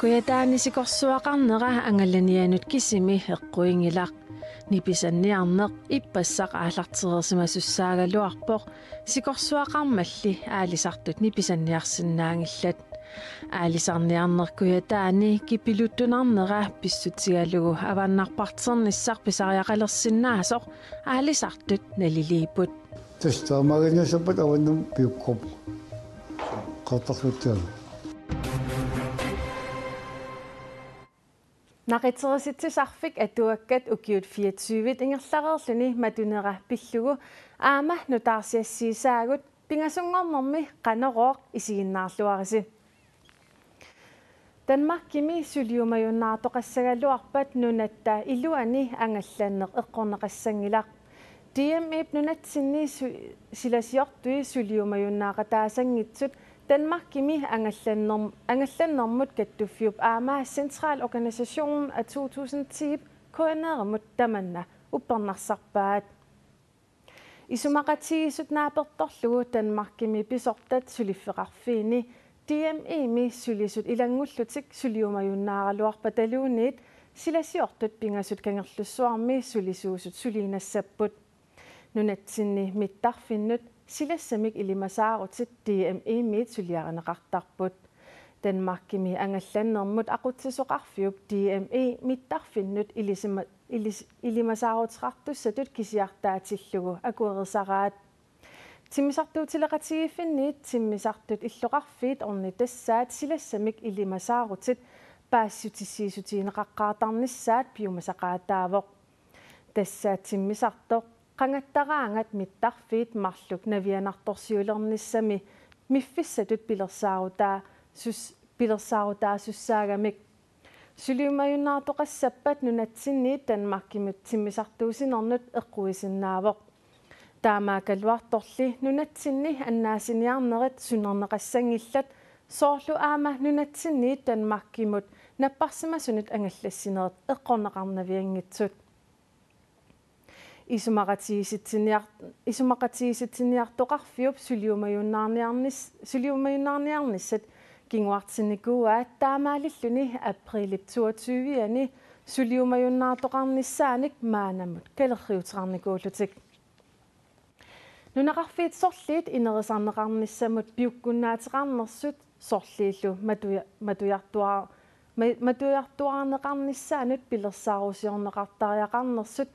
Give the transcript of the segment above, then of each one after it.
Kuyataani sikorsuaqarnera angallanianut kisimi eqquingilaq nipisanniarneq ippassaq aallarteresimasussaagalluarpoq sikorsuaqarmalli aalisartut nipisanniarsinnaangillat aalisarniarneq kuyataani kipiluttunarnera pissutigalugu avannarparternissaq pisariaqalersinnaasoq aalisartut naliliiput тастаамагинасаппат аваннум пиуккоп qартарлутсаа Naqitserisitisarfik atuakkat ukiut 24 ingerlareerluni matunera pillugu aama nutaarsiassiisaagut pingasungornermi qanerooq isiginnaarluarisi Danmark kimi suliumajunnaartoqassagaluarpat nunatta iluani angallanneq eqqorneqassangilaq DME nunatsinni silasiortui suliumajunnaaqataasangitsut Danmark kimi angallannermut kattuffiup aamaa Centralorganisationen af 2010 koordineermut tamanna uppernarsarpaat Isumaqatigisut naapertorlugu Danmark kimi pisortat sulifferarfiini DME mi sulisut ilangullutik suliumajunnaaraluarpataluuniit silasiortut pingasut kangerlussuarmi sulisuusut suliinassaput nunatsinni mittarfinnut silassamik ilimasaarutit DME miit suliareneqartarput Danmark kimi angallannermut aqutsisoqarfiup DME mittarfinnut ilimasaaruteqartussatut kisiartaatillugu akuerisaraat timmisartuutileqatigifinniit timmisartut illoqarfiit ornitassaat silassamik ilimasaarutit paassutissiisutiineqaqqaatarnissaat piumasaqaataavoq tassaat timmisartoq qangattaraangat mittarfiit marluk navianartorsiulernissami miffissatut pilersaarutaa suliumajunnaartoqassappat nunatsinniit Danmarkimut timmisartuusinernet eqquisinnaavoq taamaakalluartorli nunatsinni annaasiniarnerit sunerneqassangillat soorlu aama nunatsinniit Danmarkimut napparsimasunut angallassinerit eqqorneqarnavianngitsut Isumaqatigisitiniartoqarfiup suliumajunnaarniarnissat kinguartinikuaat taamaalilluni aprilip 22-ani suliumajunnaartoqarnissaanik maanamut kalerriuteqarnikuullutik Nunaqarfiit sorliit inerisarneqarnissamut piukkunnaateqarnersut sorliillu matujartuarneqarnissaanut pilersaarusiorneqartariaqarnersut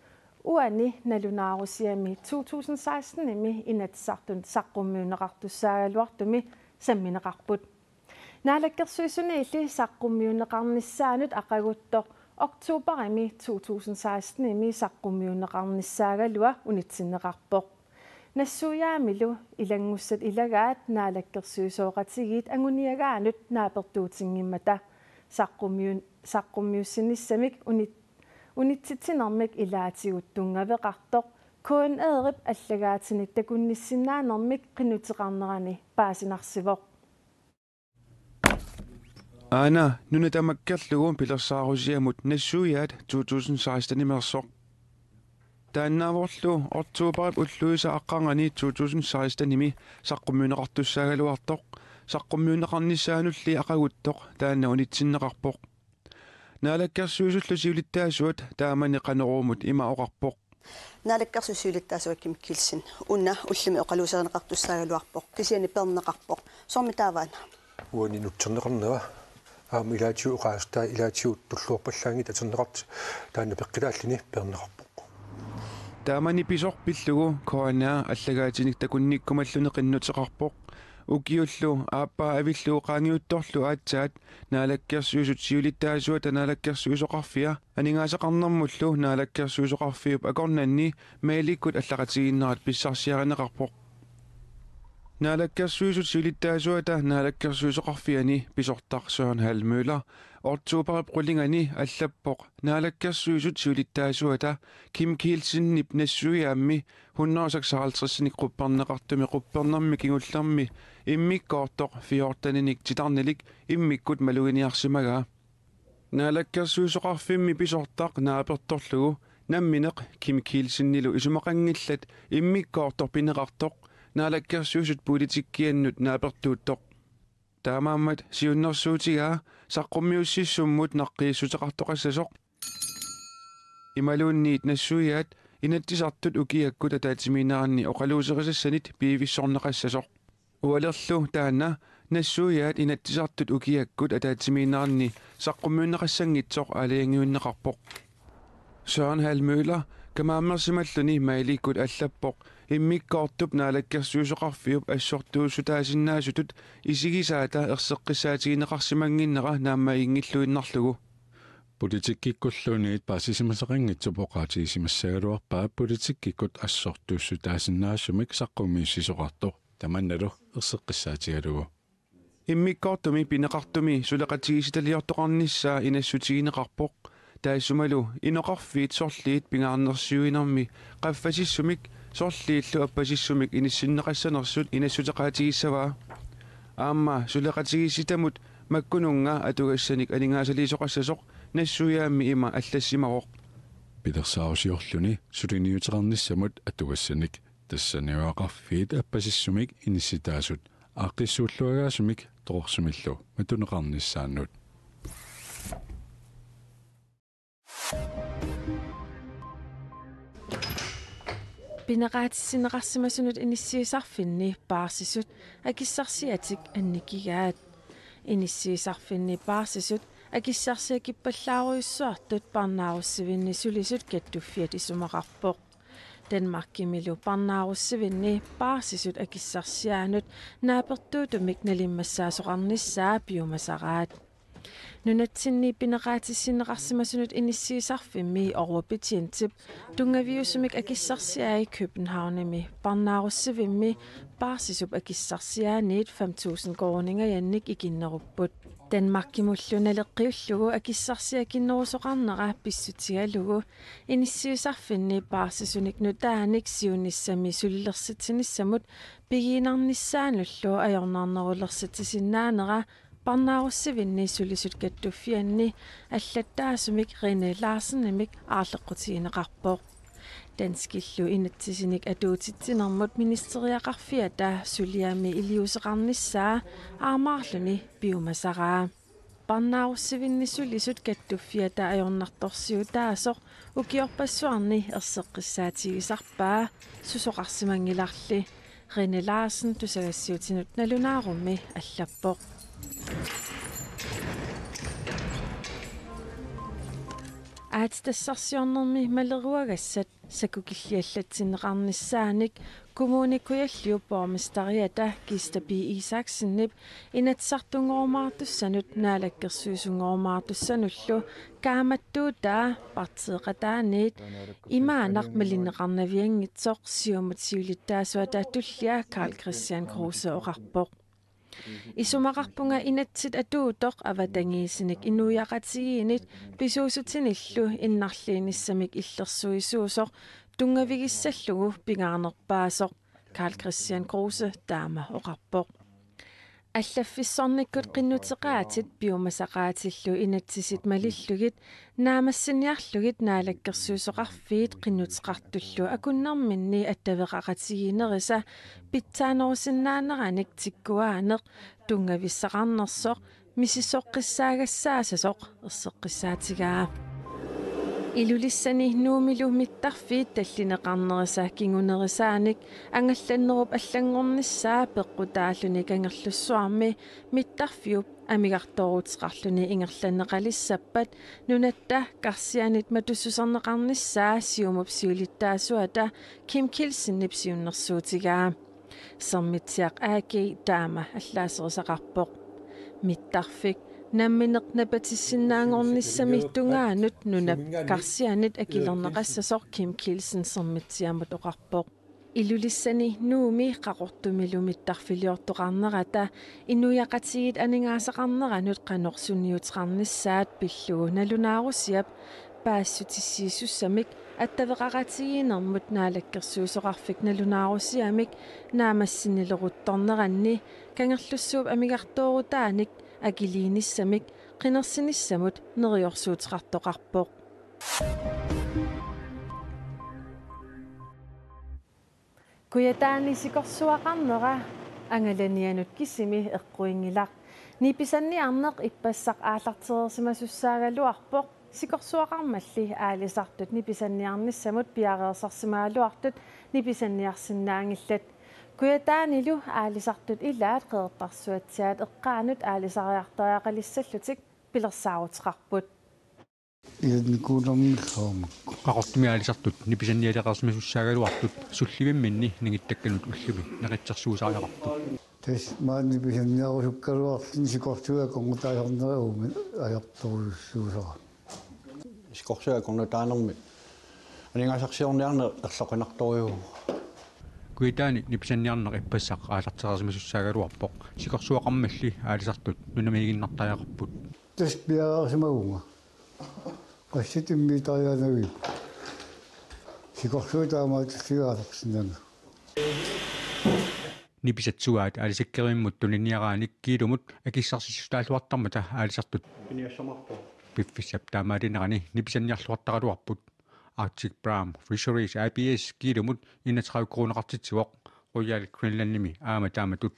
uani nalunaarusiami 2016 imi inatsartun saqqummiuneqartussaaгаluартуми самминеқарпут наалаккерсуисунеилли саққуммиунеқарнissaанут ақагутто октообарими 2016 ими саққуммиунеқарнissaагалуа унитсиннеқарпоқ нассуяамилу илангуссат илагаат наалаккерсуисооқатигиит ангуниагаанут наапертуутингиммата саққуммиуссиниссамик унитситсинермик илаатигуттунгавеқартоқ куан eerip аллагаатиник такунниссиннаанермик qinutеқарнерани паасинарсивоқ Ana nunatamakkerlugun pilersaarusiamut nassuyat 2016 imersoq тааннааворлу ортуупарап уллуиса аққангани 2016 ими саққуммиунеқартуссаагалуартоқ саққуммиунеқарнissaанулли ақагуттоқ таанна унитсиннеқарпоқ наалаккерсуисуллу сиулиттаасуат таамани қанеруумут има оқарпоқ наалаккерсусиулиттаасуат кимиккилсин уна уллуми оқалуусернеқартуссаагалуарпоқ кисиани пернеқарпоқ сормитааваана уани нутсернеқарнера илаатиу уқаастаа илаатиу туллуорпаллаанги татернеқарт таанна пеққилааллини пернеқарпоқ таамани писорпиллугу коанаа аллагаатиник такунниккумаллуне қиннутеқарпоқ укиуллу ааппаа авиллуу qaangiuttorlu aatsaat naalakkersuusut siulittaasuata naalakkersuusoqarfia aningaasaqarnermullu naalakkersuusoqarfiup akornanni mailikkut allaqatiginnerat pissarsiareneqarpoq naalakkersuusut siulittaasuata naalakkersuusoqarfiani pisortar Søren Halmøller ortuuparip qullingani allappoq naalakkersuusut siulittaasuata Kim Kielsinnip nassuiaammi 156 qupperneqartumi quppernermi kingullermi immikkoortoq 14-ninik titarnilik immikkut maluginiarsimagaa naalakkersuusoqarfimmi pisortaq naapertorlugu nammineq Kim Kielsinnilu isumaqangillat immikkoortor pineqartoq naalakkersuusut politikkiannut naapertuuttoq таамааммат сиуннэрсуутигаа саққуммиуссиссуммут наққииссутеқартоқассасоқ ималуунниит нассуиаат инаттисартут укиаккут атаатиминаарни оқалуусерисассанит пиивиссорнеқассасоқ уалерлу таана нассуиаат инаттисартут укиаккут атаатиминаарни саққуммиуннеқассангитсоқ алиангиуннеқарпоқ Søren Halmøller камааммерсималлуни маиликкут аллаппоқ иммиккоортуп наалаккерсуусоқарфиуп ассортуусутаасиннаасутут исигисаата ерсеққиссаатигинеқарсимангиннера наамма ингиллуиннарлугу политиккиккуллуунигит паасисимасақингитсупоқаатигисимассагалуарпаа политиккиккут ассортуussутаасиннаасумик саққумииссисоқартоқ таманналу ерсеққиссаатигалугу иммиккоортуми пинеқартуми сулеқатигиситалиортоқарниссаа инассутигинеқарпоқ таасумалу иноқарфиит сорлиит пингаарнерсиуинерми қаффасиссумик сорлииллу аппасиссумик иниссиннеқассанерсут инассутеқаатигиссаваа аама сулеқатигиситамут маккунунга атугассаник алингаасалиисоқассасоқ нассуяамми има аллассимароқ пидерсаарусиорлуни сулиниутеқарниссамут атугассаник тассаниуақарфиит аппасиссумик инисситаасут ааққиссууллуагаасумик тоқорсумиллу матунеқарниссааннут пинеқаатиссинеқарсимасунут иниссиисарфинни паарсисут акиссарсиатик анникигаат иниссиисарфинни паарсисут акиссарсиакиппаллааруйуссуартут парнааруссивинни сулисут каттуффиат исумақарпоқ Danmarkimmilu парнааруссивинни паарсисут акиссарсиаанут наапертуутумик налиммассаасоқарнissaа пиумасараат нунатсинни пинеқаатиссинеқарсимасунут иниссиисарфимми орупитиантип тунгавиусумик акиссарсиаа Københavnimi парнааруссивимми паарсисуп акиссарсиааниит 5000 короningajannik игиннеруппут Danmarkimulluналеққиуллугу акиссарсиакиннерусоқарнера писсутигалугу иниссиисарфинни паарсисуник нутааник сиуниссами сулилерситсиниссамут пигиинарниссаануллу аёрнаарнерулерситсисиннаанера парнааруссивинни сулисут каттуффианни аллаттаасумик René Larsen-имик аарлеққутигинеқарпоқ данскиллу инатсисиник атуутитсинермут министериақарфиата сулиами илиусеқарниссаа аамаарлуни пиумасараа парнааруссивинни сулисут каттуффиата аёрнарторсиутаасоқ укиорпассуарни ерсеққиссаатигисарпаа сусоқарсимангиларли René Larsen тусагассиутинут налунаарумми аллаппоқ аатстассарсиорнерми малеруагассат сакукиллиаллатсинеқарниссааник коммуникуяллиу бормистариата Кистаби Исаксеннип инатсартунгоормаартуссанут наалаккерсуусунгоормаартуссануллу кааматтуутаа партеқатааниит имаанақ малинеқарнавиангитсоқ сиумут сиулиттаасуата туллиа Карл Кристиан Крусе оқарпоқ исумақарпунга инатсит атуутоқ аватангиисиник инуяқатигиинит писуусутиниллу иннарлииниссамик иллерсуисуусоқ тунгавигиссаллугу пингаарнерпаасоқ Карл Кристиан Крусе таама оқарпоқ аллаффиссорниккут қиннутеқаатит пиумасақаатиллу инатсисит малиллугит наамассиниарлугит наалаккерсуусоқарфиит қиннутеқартуллу акуннэрминни аттавеқақатигинериса питсаанерусиннаанераник тиккуаанеқ тунгависсақарнерсоқ мисисоққиссаагассаасасоқ ерсеққиссаатигаа илулиссани нуумилу миттарфиит таллинеқарнериса кингунерисааник ангалланнеруп аллангорниссаа пеққутааллуни кангерлуссуарми миттарфиуп амигарторуутеқарлуни ингерланнеқалиссаппат нунатта карсианит матуссусарнеқарниссаа сиумуп сиулиттаасуата Kim Kielsen сиуннэрсуутигаа сэрмитсиақ ааги таама аллаасерисақарпоқ миттарфик намминеқнапатиссиннаангорниссами тунгаанут нунап карсианит акилернеқассасоқ Kim Kielsen сэрмитсиамут оқарпоқ илулиссани нууми қақортумилу миттарфилиортоқарнерата инуяқатигит анингаасақарнеранут қанорсуниутеқарниссаат пиллугу налунаарусиап паассутиссииссуссамик аттавеқақатигинермут наалаккерсуусоқарфик налунаарусиамик наамассинилерутторнеранни кангерлуссууп амигартоорутааник акилииниссамик қинерсиниссамут нериорсуутеқартоқарпоқ куятаани сикорсуақарнера ангаланианут кисими эққуингилақ Nipisanniarneq ippassaq aallarteersimasussaagaluarpoq sikorsuaqarmalli aalisartut nipisanniarnissamut piareersarsimaaluartut nipisanniarsinnaangillat kuyataanilu aalisartut ilaat qeertarsuatsiaat eqqaanut aalisariartoriaqalissallutik pilersaaruteqarput ianikuunermillaamak qaqortumi aalisartut nipisannialeqarsimasussaagaluartut sullivimminni ningittakkanut ullumi neqitsersuusariaqarput tas maanipisanniarusukkaluarsin sikorsuaqornutaajornerauumi ajortoruussuusara sikorsuaqornutaanermi aningasarsiorniarne erloqinartoriu kuitaani nipisanniarneq ippassaq aallarteersimasussaagaluarpoq sikorsuaqarmalli aalisartut nunamiginnartajaqarput tas piareersimagunga qassitimmiitarianagip sikorsuutaamaatissigaasarsinanga nipisatsugaat aalisakkerimмут tuniniaraanik kiilumut akissarсисутаалуартармата аалисартут piniassamarpo piffissap taamaalinерани nipisanniarluartaqaluarput Arctic Bram Fisheries ABS kiilumut 31 kroneqartitsivоq Royal Greenlandnimi aama taamatut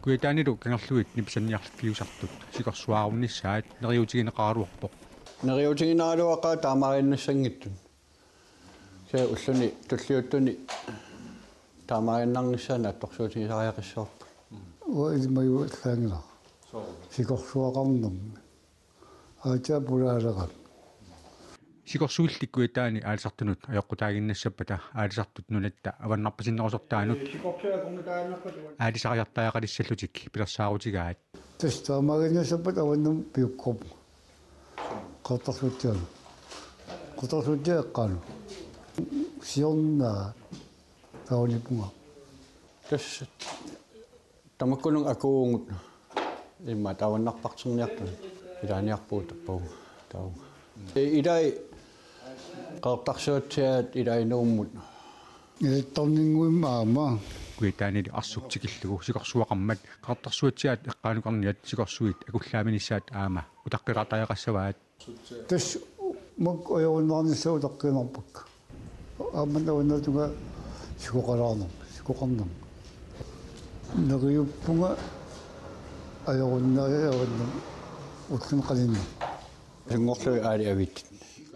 kuitaanilu kangerluit nipisanniarfiusartut sikorsuarunnissaat neriutigineqaraluarpoq neriutiginaaluaqaa taamaarinnassangittun se ulluni tulliuttuni taamaarinnarnissaana attorsuutigisariaqissoorpu uilmayuullaangila sikorsuaqarnermi aataapulaaleqa sikorsuullikkuitaani aalisartunut ajoqqutaaginnassapata aalisartut nunatta avannarpasinnerusortaanut aalisariartajaqalissallutik pilersaarutigaat tas taamaarinnassapat avannam piukkorpu qertarsuutiaqqaanu siornaa taunipunga tas tamakkunung akuungut imma tawannarparterniartun ilaaniarpuutappau tau idai qertarsuutiaat ilainuummut ilittarninguimmaama kuitaanili arsuktikillugu sikorsuaqarmat qertarsuutiaat eqqaanuqarniat sikorsuit akullaaminissaat aama utaqqeqartajaqassavaat tas mak ajorunnaarnissau taqqinarpak aammanaunnatuga sikoqarnam neriuppunga ajorunnaariavannam ullinqalinni singorlui aali avit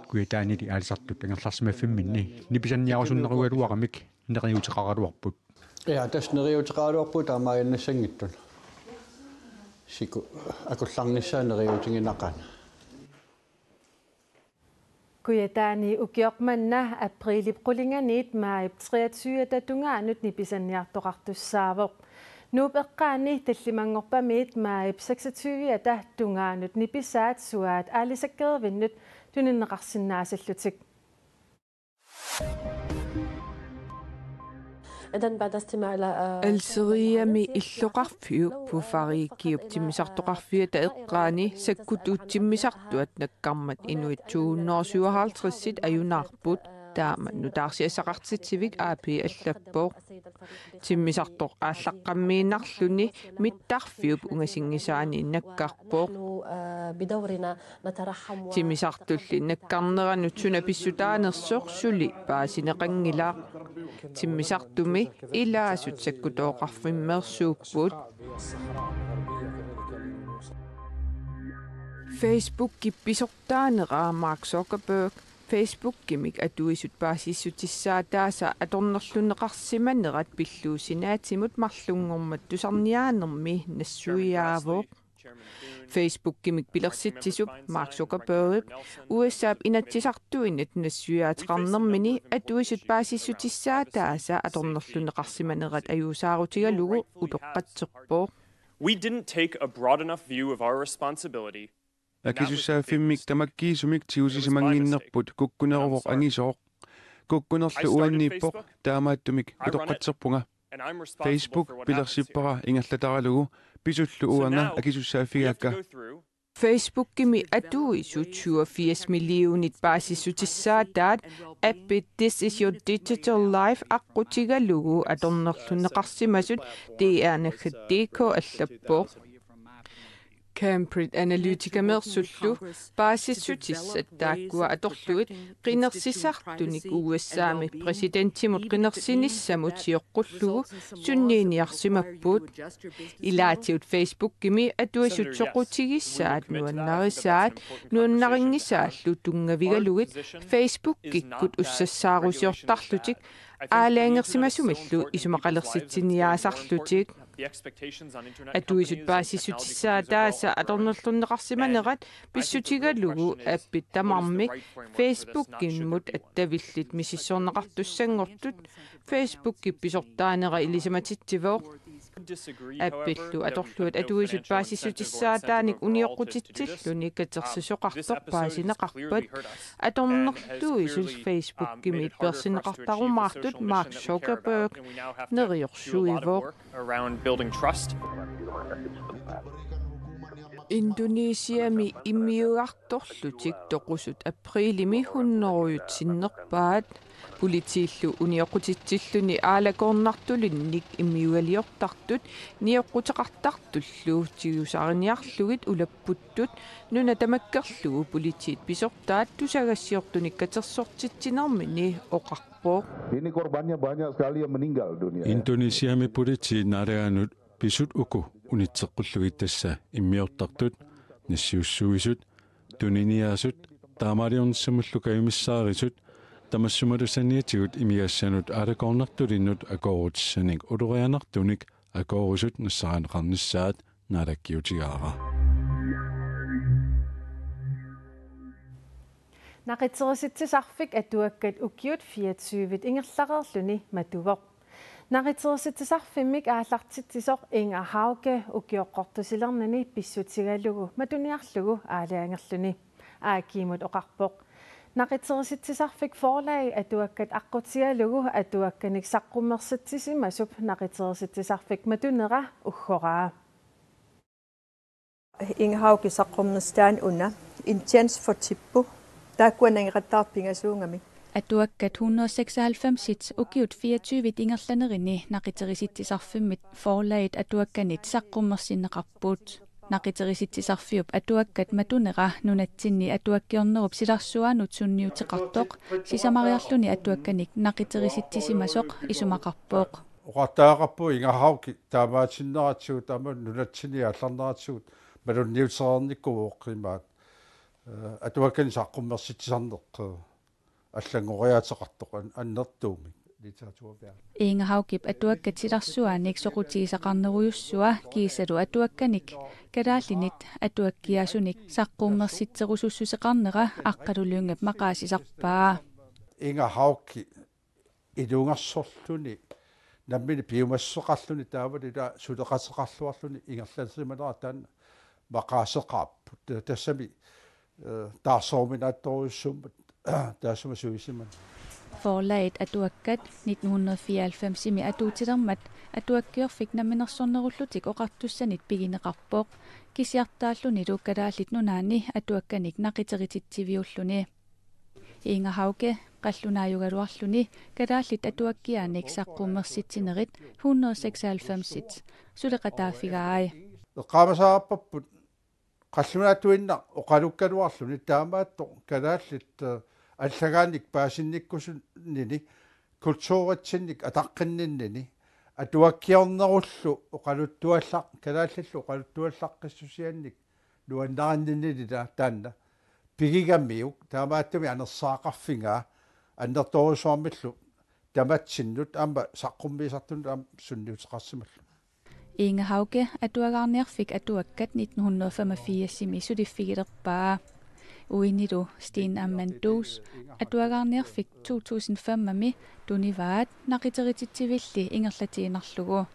kuitaanili aalisartut angerlarsimafimminni nipisanniarusunnerugaluaqamik neriuteqaraluarput ja tas neriuteqaraluarpu taamaarinnassangittun siku akullarnissaa neriutiginaqana kuyataani ukiormanna aprilip qulinganiit maayip 23 tatungaanut nipisanniartoqartussaavoq nuup eqqaani tallimangorpamiit maayip 26 tatungaanut nipisaat suaat aalisakkervinnut tuninneqarsinnaasallutik Alseriami illoqarfiu pufariikkiup timmisartoqarfiata eqqaani sakkut uttimmisartuat nakkarmat inuitsuunnoorsuahartrissit ajunaarput taama nutaarsiasaqartitsivik aapi allappoq timmisartoq ааllaqqammiinarluni mittarfiup ungasingisaani nakkarpoq timmisartulli nakkarneranut suna pissutaanersoq suli paasineqangilaaq timmisartumi ilaasut sakkutooqarfimmeersuupput Facebook kippisortaaneraa Mark Zuckerberg Facebook-kimik atuisut paasissutissaattaasa atornerluneqarsimanerat pilluusinaatimut marlungormat tusarniaanermi nassuiaavoq Facebook-kimik pilersitsisup Mark Zuckerberg USAp inatsisartuinat nassuiaateqarnermini atuisut paasissutissaattaasa atornerluneqarsimanerat ajuusaarutigalugu utoqqatserpoq We didn't take a broad enough view of our responsibility. Akisussaafimmik tamakkiisumik tiusisimanginnerput kukkuneruvoq angisooq kukkunerlu uanniippoq taamaattumik utoqqatserpunga Facebook pilersippara ingerlataralugu pisullu uanga akisussaafigaakka Facebook-kimi atuisut 87 millionit paasissutissaattaat appit This is your digital life aqqutigalugu atornerluneqarsimasut DRNG.dk allappoq Cambridge Analytica mersullu baasissutissat taakkua atorluit qinersisartunik USA-mi presidenttimut qinersinissamut sioqqullugu sunniiniarsimappuut ilaatiut Facebook-kimi atuisutsoqutigissaat nuannarisaat nuannaringisaallu tungavigalugit Facebook-kikkut ussassaarusiortarlutik аалаангерсимасумиллу исумақалерситсиниаасарлутик атуисут паасиссутиссаа тааса аторнерлуннеқарсиманерат писсутигалугу аппит тамармик Facebook-кинмут аттавиллит мисиссорнеқартуссангортут Facebook-ки писортаанера илисаматитсивоо аппиллу аторлуат атуисут паасиссутиссаа тааник униоққутитсиллуни катерсисоқартор паасинеқарпат аторнерлуисул Facebook-кими персинеқартарумаартут Марк Zuckerberg нериорсуивоо Индонесиами иммиуарторлутик тоқусут априлими хуннеруйутсиннерпаат политииллу униоқутитсиллуни аалагорнартулинник иммиуалиортартут ниоққутеқартартуллу тигусаариниарлугит улаппуттут нуна тамаккерлугу политиит писортаат тусагассиортуник катерсортитсинермини оқарпоо Ini korbannya banyak sekali yang meninggal dunia. Indonesiami politi nareanut pisut uku unitseqqullugittassa immiortartut nissiussuisut tuniniaasut taamariornissamullu kayumissaarisut tamassumalusaniatigut imigassanut aalakornartulinnut akoorutsanik ulurianartunik akoorusut nassaraneqarnissaat naalakkiutigaara Naqitserisitisarfik atuakkat ukiut 24 ingerlareerluni matuvoq. Naqitserisitisarfimmik aallartittisor Inger Hauge ukioqqortusilernani pissutigalugu matuniarlugu aalaangerluni aakimut oqarpoq. Naqitserisitisarfik forlag atuakkat aqqutigalugu atuakkanik saqqummersitsisimassup naqitserisitisarfik matunera ugghoraa. Inger Hauge saqqummerstaan unna intens for tippu. Atuakkat 196 ukiut 24 ingerlanerini naqiterisittisarfimmit forlaget atuakkanit saqqummersinneqarpuut naqiterisittisarfiup atuakkat matunera nunatsinni atuakkiornerup silarsuanut sunniuteqartoq sisamariarluni atuakkanik naqiterisittissimasoq isumaqarpooq oqartaaqarpu Inger Hauge taamaatinneratigut ama nunatsini allarneratigut malunniutereernikkuvuoqqimaat atuakkan saqqummersitsisarneq аллангориаатеқартоқ аннертуумик литератуапиа Inger Hauge atuakkat silarsuanik soqutigisaqarnerujussua kiisalu atuakkanik kalaallинит atuakkiasunik saqqummersitserusussuseqarnera aqqaluluungap maqaasisarpaa Inger Hauge ilungarsorluni nammini piumassoqarluni taavалила сулеқатеқарлуарлуни ингерласималера таан maqaaseqaarput тассами taarsorminaattoruussummat taasumasuisiman forlaget atuakkat 1994 imi atuutilermat atuakkiorfik naminersornerullutik oqartussanit pigineqarpooq kisiartaalluni luukkalaallit nunaani atuakkanik naqiteritittiviulluni Inger Hauge qallunaayugaluarluni kalaallit atuakkiaanik saqqummersitsinerit 196 suleqataafigaai eqqaamasaarpapput qallunaatuinna oqalukkaluarluni taamaatto kalaallit аллагааник паасинниккусуннини культууритсинник атаққинниннини атуаккиорнеруллу оқалуттуаллақ калааллаллу оқалуттуаллаққиссусианник нуаннаранниннилила таанна пигигаммиук таамааттуми анерсаақарфингаа аннерторусуармиллу таматсиннут аама саққуммисартун аам сунниутеқарсималлу Inger Hauge atuagarnerfik atuakkat 1985 imi suliffigilerpaa uinilu Sten Ammandos atuagarnerfik 2005 ami tunivaat naqiteritittivilli ingerlatiinarlugu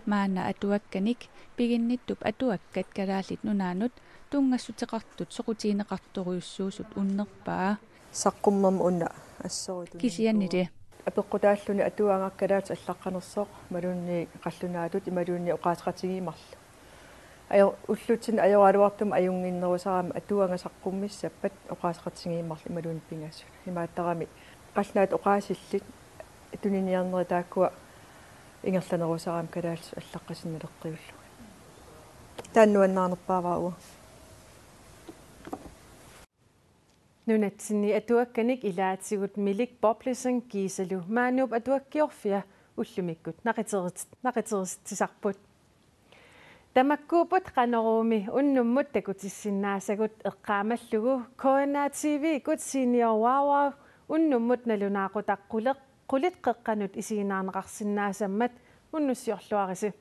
maana atuakkanik piginnittup atuakkat kalaallit nunaanut tungassuteqartut soqutiineqartoruyussuusut unnerpaa saqqummerm unna assoritu kisiannili апеққутааллуни атуангаккалаат аллаққанерсоқ малунни қаллунаатут ималуунни оqaатеқатигиимарлу ая уллутсин аёраалуартум аюнгиннерусарами атуангасаққуммиссаппат оqaатеқатигииммарл ималуун пингассут имааттарами қаллунаат оqaасиллит туниниарнери тааккуа ингерланерусарами калаалс аллаққасиннелеққиуллу тааннуаннаарнерпаараауа нунатсини атуакканик илаатсигут милик боплисан кисалу маануп атуаккиорфиа уллумиккут нақитеристисарпут тамаккуупут канеруми уннуммут такутиссиннаасагут эққаамаллугу Koina TV кут синиорваава уннуммут налунаақутаққулеқ қулит қеққанут исигинаарнеқарсинаасаммат уннуссиорлуариси